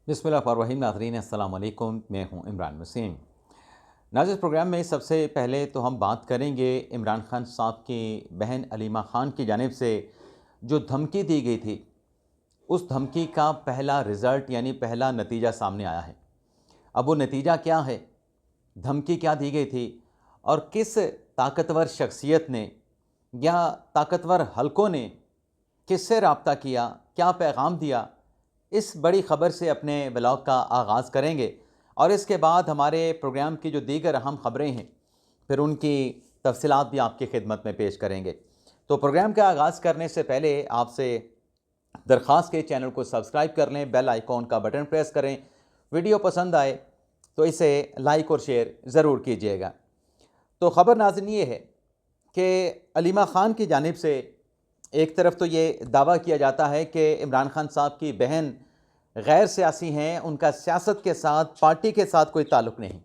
बिस्मिल्लाहिर्रहमानिर्रहीम। नाज़रीन अस्सलाम वालेकुम, मैं हूं इमरान वसीम। नाज़रीन, इस प्रोग्राम में सबसे पहले तो हम बात करेंगे इमरान खान साहब की बहन अलीमा खान की जानिब से जो धमकी दी गई थी, उस धमकी का पहला रिज़ल्ट यानी पहला नतीजा सामने आया है। अब वो नतीजा क्या है, धमकी क्या दी गई थी और किस ताकतवर शख्सियत ने या ताकतवर हलकों ने किससे रब्ता किया, क्या पैगाम दिया, इस बड़ी ख़बर से अपने ब्लॉग का आगाज़ करेंगे और इसके बाद हमारे प्रोग्राम की जो दीगर अहम ख़बरें हैं फिर उनकी तफसीलात भी आपकी खिदमत में पेश करेंगे। तो प्रोग्राम का आगाज़ करने से पहले आपसे दरख्वास्त के चैनल को सब्सक्राइब कर लें, बेल आइकॉन का बटन प्रेस करें। वीडियो पसंद आए तो इसे लाइक और शेयर ज़रूर कीजिएगा। तो ख़बर नाज़रीन ये है कि अलीमा ख़ान की जानिब से एक तरफ तो ये दावा किया जाता है कि इमरान खान साहब की बहन गैर सियासी हैं, उनका सियासत के साथ, पार्टी के साथ कोई ताल्लुक़ नहीं।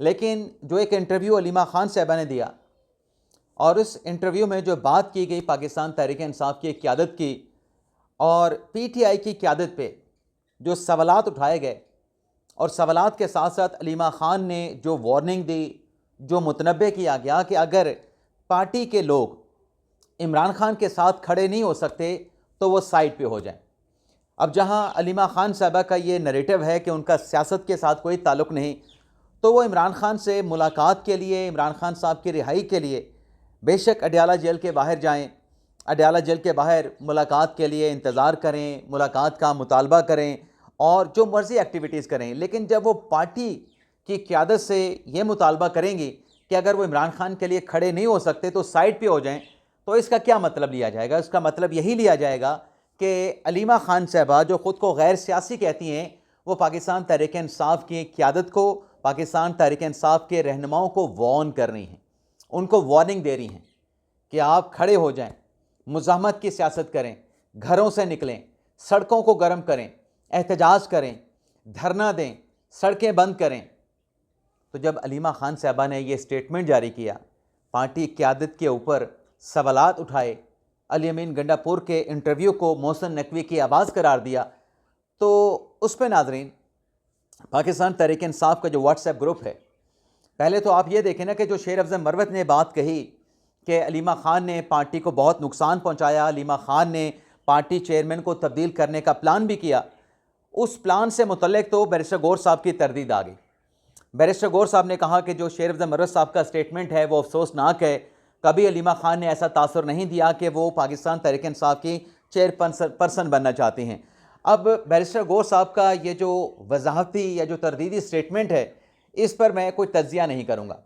लेकिन जो एक इंटरव्यू अलीमा ख़ान साहबा ने दिया और उस इंटरव्यू में जो बात की गई पाकिस्तान तहरीक इंसाफ की क़यादत की और पीटीआई की क़यादत पे जो सवालात उठाए गए और सवालात के साथ साथ अलीमा ख़ान ने जो वार्निंग दी, जो मुतनब्बे किया गया कि अगर पार्टी के लोग इमरान खान के साथ खड़े नहीं हो सकते तो वो साइड पे हो जाएं। अब जहां अलीमा खान साहबा का ये नैरेटिव है कि उनका सियासत के साथ कोई ताल्लुक़ नहीं, तो वो इमरान खान से मुलाकात के लिए, इमरान खान साहब की रिहाई के लिए बेशक अडयाला जेल के बाहर जाएं, अडयाला जेल के बाहर मुलाकात के लिए इंतज़ार करें, मुलाकात का मुतालबा करें और जो मर्ज़ी एक्टिविटीज़ करें। लेकिन जब वो पार्टी की क़यादत से ये मुतालबा करेंगी कि अगर वो इमरान खान के लिए खड़े नहीं हो सकते तो साइड पर हो जाएँ, तो इसका क्या मतलब लिया जाएगा? इसका मतलब यही लिया जाएगा कि अलीमा खान साहबा जो ख़ुद को गैर सियासी कहती हैं, वो पाकिस्तान तहरीक इंसाफ की क़यादत को, पाकिस्तान तहरीक इंसाफ के रहनुमाओं को वार्न कर रही हैं, उनको वार्निंग दे रही हैं कि आप खड़े हो जाएं, मुज़ाहमत की सियासत करें, घरों से निकलें, सड़कों को गर्म करें, एहतजाज करें, धरना दें, सड़कें बंद करें। तो जब अलीमा खान साहबा ने ये स्टेटमेंट जारी किया, पार्टी क़यादत के ऊपर सवालात उठाए, अली अमीन गंडापुर के इंटरव्यू को मोहसिन नकवी की आवाज़ करार दिया, तो उस पर नाज़रीन पाकिस्तान तहरीक इंसाफ का जो व्हाट्सएप ग्रुप है, पहले तो आप ये देखें ना कि जो शेर अफजल मरवत ने बात कही कि अलीमा खान ने पार्टी को बहुत नुकसान पहुंचाया, अलीमा खान ने पार्टी चेयरमैन को तब्दील करने का प्लान भी किया, उस प्लान से मुतल्लिक तो बैरिस्टर गौर साहब की तरदीद आ गई। बैरिस्टर गौर साहब ने कहा कि जो शेर अफजल मरवत साहब का स्टेटमेंट है वो अफसोसनाक है, कभी अलीमा खान ने ऐसा तासुर नहीं दिया कि वो पाकिस्तान तहरीक इंसाफ की चेयरपर्सन बनना चाहती हैं। अब बैरिस्टर गौर साहब का ये जो वजाहती या जो तरदीदी स्टेटमेंट है, इस पर मैं कोई तज्जिया नहीं करूँगा,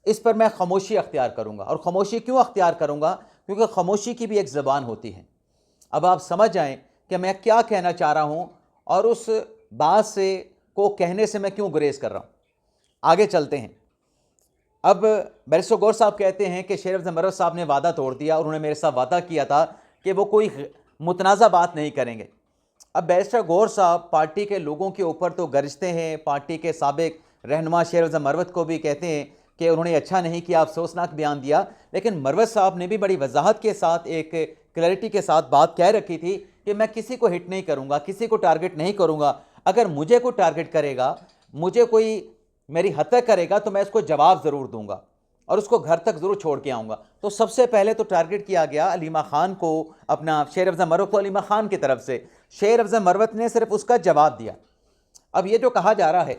इस पर मैं खामोशी अख्तियार करूँगा। और ख़ामोशी क्यों अख्तियार करूँगा? क्योंकि खामोशी की भी एक ज़बान होती है। अब आप समझ जाएँ कि मैं क्या कहना चाह रहा हूँ और उस बात से को कहने से मैं क्यों गुरेज कर रहा हूँ। आगे चलते हैं। अब बैरिस्टर गौर साहब कहते हैं कि शेर अफजल मरवत साहब ने वादा तोड़ दिया, उन्होंने मेरे साथ वादा किया था कि वो कोई मुतनाज़ा बात नहीं करेंगे। अब बैरिस्टर गौर साहब पार्टी के लोगों के ऊपर तो गरजते हैं, पार्टी के साबिक रहनुमा शेर अफजल मरवत को भी कहते हैं कि उन्होंने अच्छा नहीं किया, अफसोसनाक बयान दिया। लेकिन मरवत साहब ने भी बड़ी वजाहत के साथ, एक क्लैरिटी के साथ बात कह रखी थी कि मैं किसी को हिट नहीं करूँगा, किसी को टारगेट नहीं करूँगा। अगर मुझे कोई टारगेट करेगा, मुझे कोई मेरी हत्या करेगा तो मैं इसको जवाब ज़रूर दूंगा और उसको घर तक ज़रूर छोड़ के आऊँगा। तो सबसे पहले तो टारगेट किया गया अलीमा खान को, अपना शेर अफजल मरवत को अलीमा खान की तरफ से। शेर अफजल मरवत ने सिर्फ उसका जवाब दिया। अब ये जो कहा जा रहा है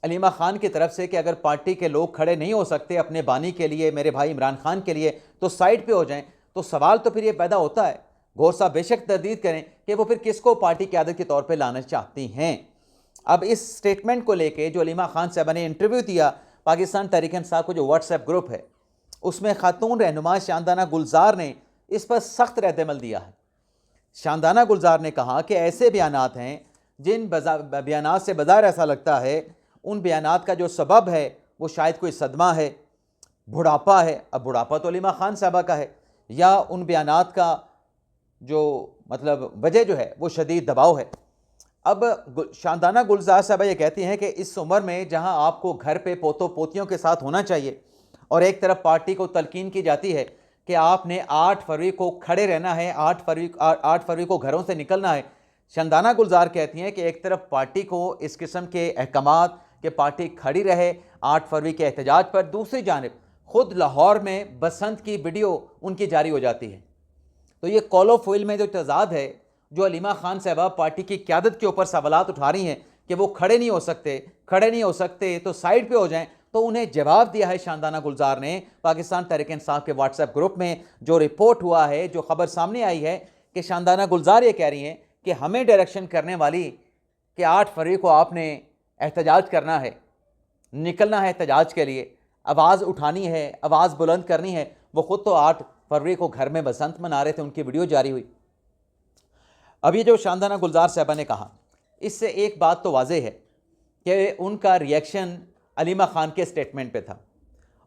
अलीमा खान की तरफ से कि अगर पार्टी के लोग खड़े नहीं हो सकते अपने बानी के लिए, मेरे भाई इमरान खान के लिए, तो साइड पर हो जाएँ, तो सवाल तो फिर ये पैदा होता है, गौर साहब बेशक तरदीद करें कि वो फिर किसको पार्टी क़यादत के तौर पर लाना चाहती हैं। अब इस स्टेटमेंट को लेके जो अलीमा खान साहबा ने इंटरव्यू दिया, पाकिस्तान तहरीक इंसाफ को जो व्हाट्सएप ग्रुप है, उसमें खातून रहनुमा शानदाना गुलजार ने इस पर सख्त रद्द-ए-अमल दिया है। शानदाना गुलजार ने कहा कि ऐसे बयानात हैं जिन बयानात से बज़ाहिर ऐसा लगता है उन बयानात का जो सबब है वो शायद कोई सदमा है, बुढ़ापा है। अब बुढ़ापा तो अलीमा खान साहबा का है, या उन बयानात का जो मतलब वजह जो है वो शदीद दबाव है। अब शानदाना गुलजार साहबा ये कहती हैं कि इस उम्र में जहां आपको घर पे पोतों पोतियों के साथ होना चाहिए और एक तरफ पार्टी को तलकीन की जाती है कि आपने 8 फरवरी को खड़े रहना है, 8 फरवरी को घरों से निकलना है, शानदाना गुलजार कहती हैं कि एक तरफ पार्टी को इस किस्म के अहकामात कि पार्टी खड़ी रहे 8 फरवरी के एहतजाज पर, दूसरी जानिब खुद लाहौर में बसंत की वीडियो उनकी जारी हो जाती है। तो ये कॉलो फोइल में जो तजाद है, जो अलीमा खान साहबा पार्टी की क़यादत के ऊपर सवालात उठा रही हैं कि वो खड़े नहीं हो सकते तो साइड पे हो जाएं, तो उन्हें जवाब दिया है शानदाना गुलजार ने पाकिस्तान तहरीक इंसाफ के व्हाट्सएप ग्रुप में। जो रिपोर्ट हुआ है, जो खबर सामने आई है कि शानदाना गुलजार ये कह रही हैं कि हमें डायरेक्शन करने वाली कि 8 फरवरी को आपने एहतजाज करना है, निकलना है एहतजाज के लिए, आवाज़ उठानी है, आवाज़ बुलंद करनी है, वो ख़ुद तो 8 फरवरी को घर में बसंत मना रहे थे, उनकी वीडियो जारी हुई। अब ये जो शानदाना गुलजार साहबा ने कहा, इससे एक बात तो वाज़ेह है कि उनका रिएक्शन अलीमा खान के स्टेटमेंट पे था,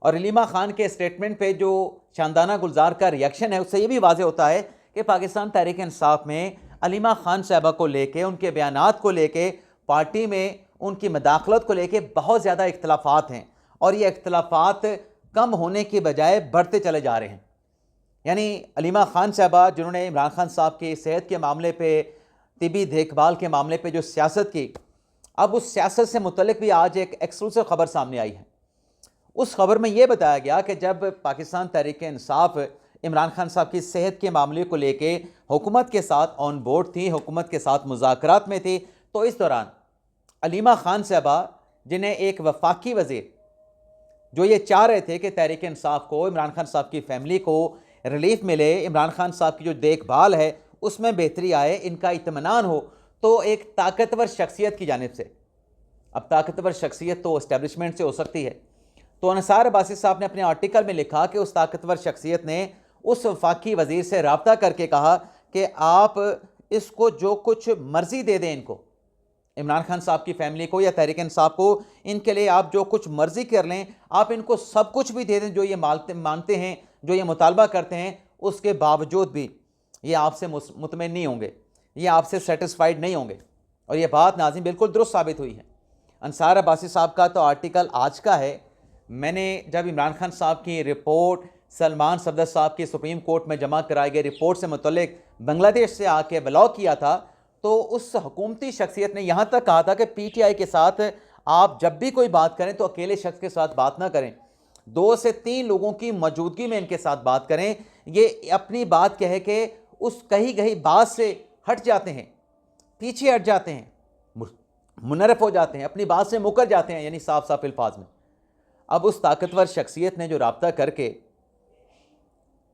और अलीमा खान के स्टेटमेंट पे जो शानदाना गुलजार का रिएक्शन है उससे ये भी वाज़ेह होता है कि पाकिस्तान तहरीक इंसाफ में अलीमा खान साहबा को लेके, उनके बयानात को लेके, पार्टी में उनकी मदाखलत को लेके बहुत ज़्यादा इख्तलाफात हैं, और ये इख्तलाफात कम होने के बजाय बढ़ते चले जा रहे हैं। यानी अलीमा खान साहबा जिन्होंने इमरान खान साहब की सेहत के मामले पे, तिबी देखभाल के मामले पे जो सियासत की, अब उस सियासत से मुतल्लिक भी आज एक एक्सक्लूसिव ख़बर सामने आई है। उस खबर में ये बताया गया कि जब पाकिस्तान तहरीक इंसाफ इमरान खान साहब की सेहत के मामले को लेके हुकूमत के साथ ऑन बोर्ड थी, हुकूमत के साथ मुज़ाकरात में थी, तो इस दौरान अलीमा खान साहबा, जिन्हें एक वफाकी वज़ीर, जो ये चाह रहे थे कि तहरीक इंसाफ को, इमरान खान साहब की फ़ैमिली को रिलीफ मिले, इमरान खान साहब की जो देखभाल है उसमें बेहतरी आए, इनका इत्मीनान हो, तो एक ताकतवर शख्सियत की जानिब से, अब ताकतवर शख्सियत तो इस्टेब्लिशमेंट से हो सकती है, तो अनसार अब्बासी साहब ने अपने आर्टिकल में लिखा कि उस ताकतवर शख्सियत ने उस वफाकी वज़ीर से रब्ता करके कहा कि आप इसको जो कुछ मर्ज़ी दे दें, इनको, इमरान खान साहब की फ़ैमिली को या तहरीक इंसाफ को, इनके लिए आप जो कुछ मर्ज़ी कर लें, आप इनको सब कुछ भी दे दें जो ये मानते हैं, जो ये मुतालबा करते हैं, उसके बावजूद भी ये आपसे मुतमईन नहीं होंगे, ये आपसे सेटिस्फाइड नहीं होंगे। और ये बात नाज़रीन बिल्कुल दुरुस्त साबित हुई है। अनसार अब्बासी साहब का तो आर्टिकल आज का है। मैंने जब इमरान खान साहब की रिपोर्ट सलमान सफदर साहब की सुप्रीम कोर्ट में जमा कराई गई रिपोर्ट से मुतल्लिक बांग्लादेश से आके ब्लॉग किया था, तो उस हुकूमती शख्सियत ने यहाँ तक कहा था कि PTI के साथ आप जब भी कोई बात करें तो अकेले शख्स के साथ बात ना करें, 2 से 3 लोगों की मौजूदगी में इनके साथ बात करें। ये अपनी बात कह के उस कही गई बात से हट जाते हैं, पीछे हट जाते हैं, मुनरफ हो जाते हैं, अपनी बात से मुकर जाते हैं, यानी साफ साफ अल्फाज में। अब उस ताकतवर शख्सियत ने जो रब्ता करके,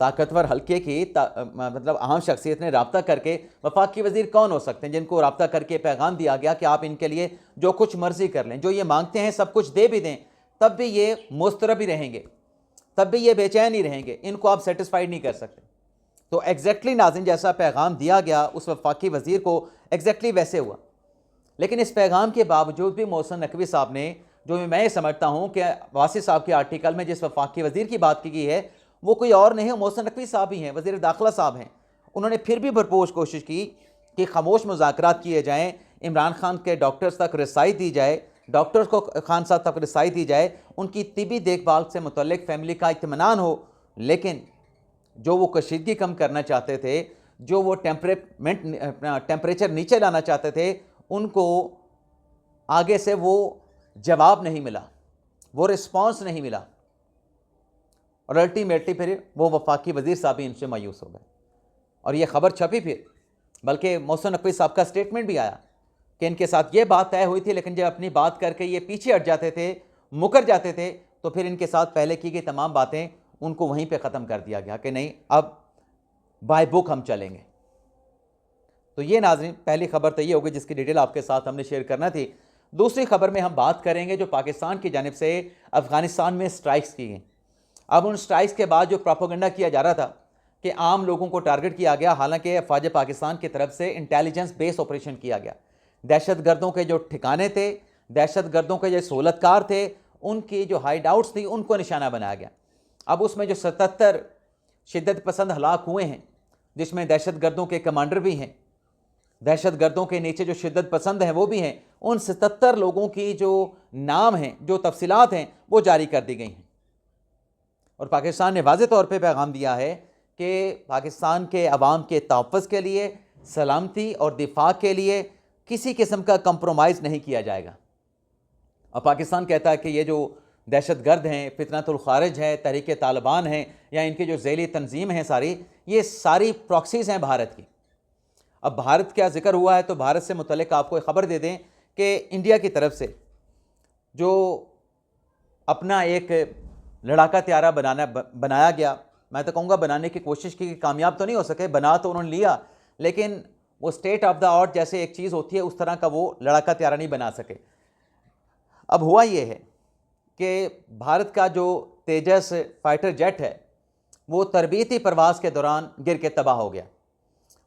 ताकतवर हल्के की मतलब अहम शख्सियत ने रब्ता करके, वफाकी वज़ीर कौन हो सकते हैं जिनको रब्ता करके पैगाम दिया गया कि आप इनके लिए जो कुछ मर्ज़ी कर लें, जो ये मांगते हैं सब कुछ दे भी दें, तब भी ये मुस्तरब ही रहेंगे, तब भी ये बेचैन ही रहेंगे, इनको आप सेटिस्फाइड नहीं कर सकते। तो एग्जैक्टली नाज़रीन जैसा पैगाम दिया गया उस वफाकी वज़ीर को, एग्जैक्टली वैसे हुआ। लेकिन इस पैगाम के बावजूद भी मोहसिन नकवी साहब ने, जो मैं समझता हूँ कि वासी साहब के आर्टिकल में जिस वफाकी वज़ीर की बात की गई है वो कोई और नहीं है, मोहसिन नकवी साहब ही हैं, वज़ीर दाखिला साहब हैं। उन्होंने फिर भी भरपूर कोशिश की कि खामोश मुज़ाकरात किए जाएँ, इमरान खान के डॉक्टर्स तक रसाई दी जाए, डॉक्टर्स को खान साहब तक रसाई दी जाए, उनकी तिबी देखभाल से मुतल्लिक फ़ैमिली का इत्मीनान हो। लेकिन जो वो कशीदगी कम करना चाहते थे, जो वो टेम्परेचर नीचे लाना चाहते थे, उनको आगे से वो जवाब नहीं मिला, वो रिस्पांस नहीं मिला, और अल्टीमेटली फिर वो वफाकी वज़ीर साहब भी इनसे मायूस हो गए। और ये ख़बर छपी फिर, बल्कि मोहसिन नकवी साहब का स्टेटमेंट भी आया कि इनके साथ ये बात तय हुई थी, लेकिन जब अपनी बात करके ये पीछे हट जाते थे, मुकर जाते थे, तो फिर इनके साथ पहले की गई तमाम बातें उनको वहीं पे ख़त्म कर दिया गया कि नहीं, अब बाय बुक हम चलेंगे। तो ये नाज़रीन पहली खबर तो ये होगी जिसकी डिटेल आपके साथ हमने शेयर करना थी। दूसरी खबर में हम बात करेंगे जो पाकिस्तान की जानिब से अफ़गानिस्तान में स्ट्राइक्स की गई। अब उन स्ट्राइक्स के बाद जो प्रोपेगेंडा किया जा रहा था कि आम लोगों को टारगेट किया गया, हालांकि फ़ौज पाकिस्तान की तरफ से इंटेलिजेंस बेस ऑपरेशन किया गया। दहशत गर्दों के जो ठिकाने थे, दहशत गर्दों के जो सहूलतकार थे, उनकी जो हाइड आउट्स थी, उनको निशाना बनाया गया। अब उसमें जो 77 शिद्दत पसंद हलाक हुए हैं, जिसमें दहशत गर्दों के कमांडर भी हैं, दहशत गर्दों के नीचे जो शिद्दत पसंद हैं वो भी हैं, उन 77 लोगों की जो नाम हैं, जो तफसीलात हैं, वो जारी कर दी गई हैं। और पाकिस्तान ने वाज़ेह तौर पे पैगाम दिया है कि पाकिस्तान के अवाम के तहफ़्फ़ुज़ के लिए, सलामती और दिफा के लिए किसी किस्म का कंप्रोमाइज़ नहीं किया जाएगा। अब पाकिस्तान कहता है कि ये जो दहशतगर्द हैं, फितनतुल खारिज है, तहरीक तालिबान हैं, या इनकी जो ज़ैली तंजीम हैं सारी, ये सारी प्रॉक्सीज़ हैं भारत की। अब भारत का जिक्र हुआ है तो भारत से मुतल्लिक आपको एक ख़बर दे दें कि इंडिया की तरफ से जो अपना एक लड़ाका त्यारा बनाया गया, मैं तो कहूँगा बनाने की कोशिश की, कामयाब तो नहीं हो सके, बना तो उन्होंने लिया, लेकिन वो स्टेट ऑफ द आर्ट जैसे एक चीज़ होती है उस तरह का वो लड़ाका त्यारा नहीं बना सके। अब हुआ ये है कि भारत का जो तेजस फाइटर जेट है वो तरबीती प्रवास के दौरान गिर के तबाह हो गया।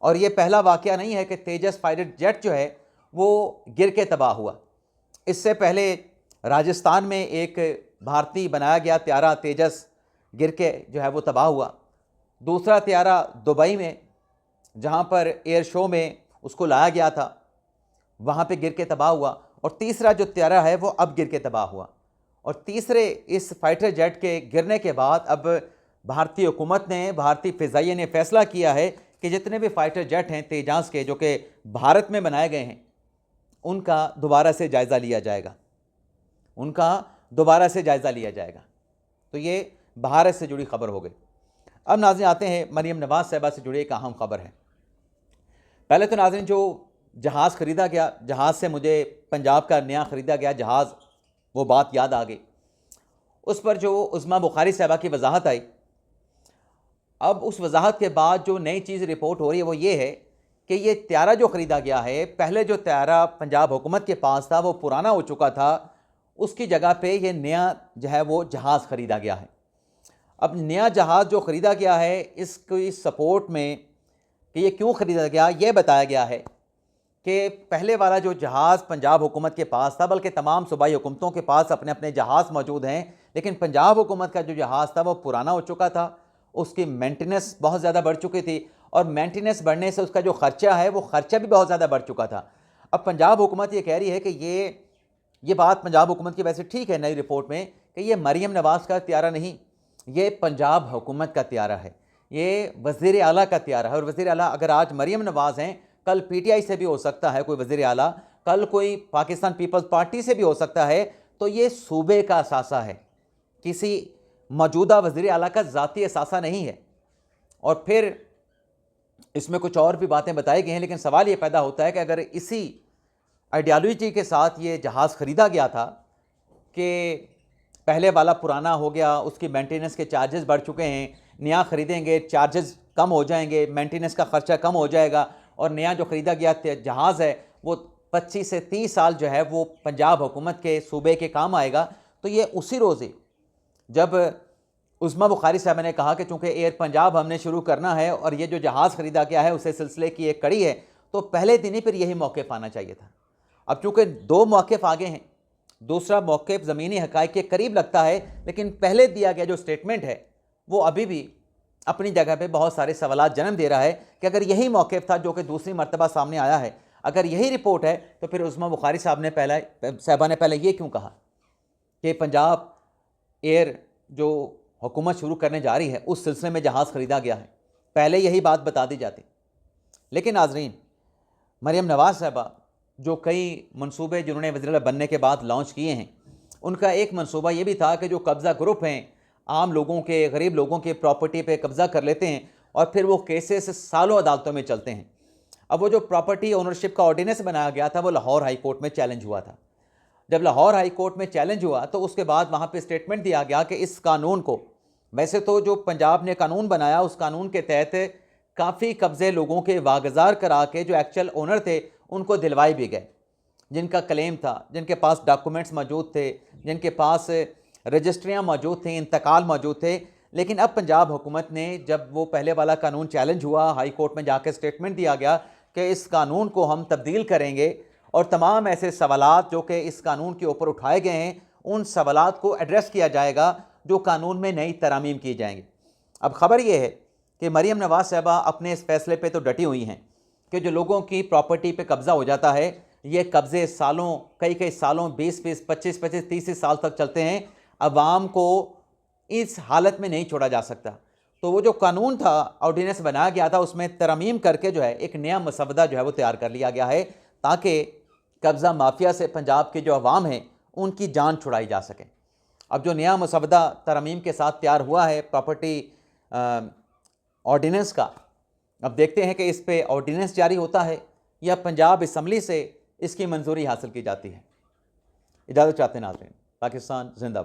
और ये पहला वाक़या नहीं है कि तेजस फाइटर जेट जो है वो गिर के तबाह हुआ। इससे पहले राजस्थान में एक भारतीय बनाया गया त्यारा तेजस गिर के जो है वो तबाह हुआ। दूसरा त्यारा दुबई में जहाँ पर एयर शो में उसको लाया गया था वहाँ पे गिर के तबाह हुआ। और तीसरा जो त्यारा है वो अब गिर के तबाह हुआ। और तीसरे इस फाइटर जेट के गिरने के बाद अब भारतीय हुकूमत ने, भारतीय फ़िज़ाइया ने फ़ैसला किया है कि जितने भी फाइटर जेट हैं तेजास के जो कि भारत में बनाए गए हैं उनका दोबारा से जायज़ा लिया जाएगा, उनका दोबारा से जायज़ा लिया जाएगा। तो ये भारत से जुड़ी खबर हो गई। अब नाज़रीन आते हैं मरियम नवाज़ साहिबा से जुड़ी एक अहम खबर है। पहले तो नाज़रीन जो जहाज़ ख़रीदा गया, जहाज़ से मुझे पंजाब का नया ख़रीदा गया जहाज़, वो बात याद आ गई। उस पर जो उस्मा बुखारी साहिबा की वजाहत आई, अब उस वजाहत के बाद जो नई चीज़ रिपोर्ट हो रही है वो ये है कि ये त्यारा जो ख़रीदा गया है, पहले जो त्यारा पंजाब हुकूमत के पास था वो पुराना हो चुका था, उसकी जगह पे ये नया जो है वो जहाज़ ख़रीदा गया है। अब नया जहाज़ जो ख़रीदा गया है इसकी सपोर्ट में कि ये क्यों ख़रीदा गया, ये बताया गया है कि पहले वाला जो जहाज़ पंजाब हुकूमत के पास था, बल्कि तमाम सूबाई हुकूमतों के पास अपने अपने जहाज़ मौजूद हैं, लेकिन पंजाब हुकूमत का जो जहाज़ था वो पुराना हो चुका था, उसकी मेंटेनेंस बहुत ज़्यादा बढ़ चुकी थी और मेंटेनेंस बढ़ने से उसका जो ख़र्चा है वो ख़र्चा भी बहुत ज़्यादा बढ़ चुका था। अब पंजाब हुकूमत ये कह रही है कि ये बात पंजाब हुकूमत की वैसे ठीक है नई रिपोर्ट में कि ये मरियम नवाज़ का त्यारा नहीं, ये पंजाब हुकूमत का त्यारा है, ये वज़ीर आला का त्यारा है। और वज़ीर आला अगर आज मरियम नवाज़ हैं, कल पीटीआई से भी हो सकता है कोई वज़ीर आला, कल कोई पाकिस्तान पीपल्स पार्टी से भी हो सकता है। तो ये सूबे का असासा है, किसी मौजूदा वज़ीर आला का ज़ाती असासा नहीं है। और फिर इसमें कुछ और भी बातें बताई गई हैं, लेकिन सवाल ये पैदा होता है कि अगर इसी आइडियालॉजी के साथ ये जहाज़ ख़रीदा गया था कि पहले वाला पुराना हो गया, उसकी मेंटेनेंस के चार्जेस बढ़ चुके हैं, नया ख़रीदेंगे चार्जेस कम हो जाएंगे, मेंटेनेंस का ख़र्चा कम हो जाएगा, और नया जो ख़रीदा गया जहाज़ है वो 25 से 30 साल जो है वो पंजाब हुकूमत के सूबे के काम आएगा। तो ये उसी रोज़ ही जब उस्मा बुखारी साहब ने कहा कि चूँकि एयर पंजाब हमने शुरू करना है और ये जो जहाज़ ख़रीदा गया है उसे सिलसिले की एक कड़ी है, तो पहले दिन ही फिर यही मौक़िफ़ आना चाहिए था। अब चूँकि दो मौक़िफ़ आगे हैं, दूसरा मौक़िफ़ ज़मीनी हक़ाइक़ के करीब लगता है, लेकिन पहले दिया गया जो स्टेटमेंट है वो अभी भी अपनी जगह पे बहुत सारे सवालात जन्म दे रहा है कि अगर यही मौक़िफ़ था जो कि दूसरी मरतबा सामने आया है, अगर यही रिपोर्ट है, तो फिर उस्मा बुखारी साहबा ने पहले ये क्यों कहा कि पंजाब एयर जो हुकूमत शुरू करने जा रही है उस सिलसिले में जहाज़ ख़रीदा गया है, पहले यही बात बता दी जाती। लेकिन नाज़रीन, मरियम नवाज़ साहबा जो कई मनसूबे जिन्होंने वज़ीर बनने के बाद लॉन्च किए हैं, उनका एक मनसूबा ये भी था कि जो कब्ज़ा ग्रुप हैं आम लोगों के, गरीब लोगों के प्रॉपर्टी पे कब्ज़ा कर लेते हैं और फिर वो केसेस सालों अदालतों में चलते हैं। अब वो जो प्रॉपर्टी ओनरशिप का ऑर्डिनेंस बनाया गया था वो लाहौर हाई कोर्ट में चैलेंज हुआ था। जब लाहौर हाई कोर्ट में चैलेंज हुआ तो उसके बाद वहाँ पे स्टेटमेंट दिया गया कि इस कानून को, वैसे तो जो पंजाब ने कानून बनाया उस कानून के तहत काफ़ी कब्ज़े लोगों के वागज़ार करा के जो एक्चुअल ओनर थे उनको दिलवाए भी गए, जिनका क्लेम था, जिनके पास डॉक्यूमेंट्स मौजूद थे, जिनके पास रजिस्ट्रियाँ मौजूद थी, इंतकाल मौजूद थे। लेकिन अब पंजाब हुकूमत ने, जब वो पहले वाला कानून चैलेंज हुआ, हाई कोर्ट में जाकर स्टेटमेंट दिया गया कि इस कानून को हम तब्दील करेंगे और तमाम ऐसे सवालात जो कि इस कानून के ऊपर उठाए गए हैं उन सवालात को एड्रेस किया जाएगा जो कानून में नई तरमीम की जाएंगी। अब ख़बर यह है कि मरियम नवाज़ साहबा अपने इस फैसले पे तो डटी हुई हैं कि जो लोगों की प्रॉपर्टी पे कब्ज़ा हो जाता है, ये कब्ज़े सालों, कई सालों, 20-20, 25-25, 30 साल तक चलते हैं। अवाम को इस हालत में नहीं छोड़ा जा सकता। तो वो जो कानून था, ऑर्डिनेंस बनाया गया था, उसमें तरमीम करके जो है एक नया मसवदा जो है वो तैयार कर लिया गया है, ताकि कब्ज़ा माफिया से पंजाब के जो अवाम हैं उनकी जान छुड़ाई जा सके। अब जो नया मसवदा तरमीम के साथ तैयार हुआ है प्रॉपर्टी ऑर्डिनेंस का, अब देखते हैं कि इस पे ऑर्डिनेंस जारी होता है या पंजाब असम्बली से इसकी मंजूरी हासिल की जाती है। इजाज़त चाहते हैं नाज़रीन। पाकिस्तान जिंदाबाद।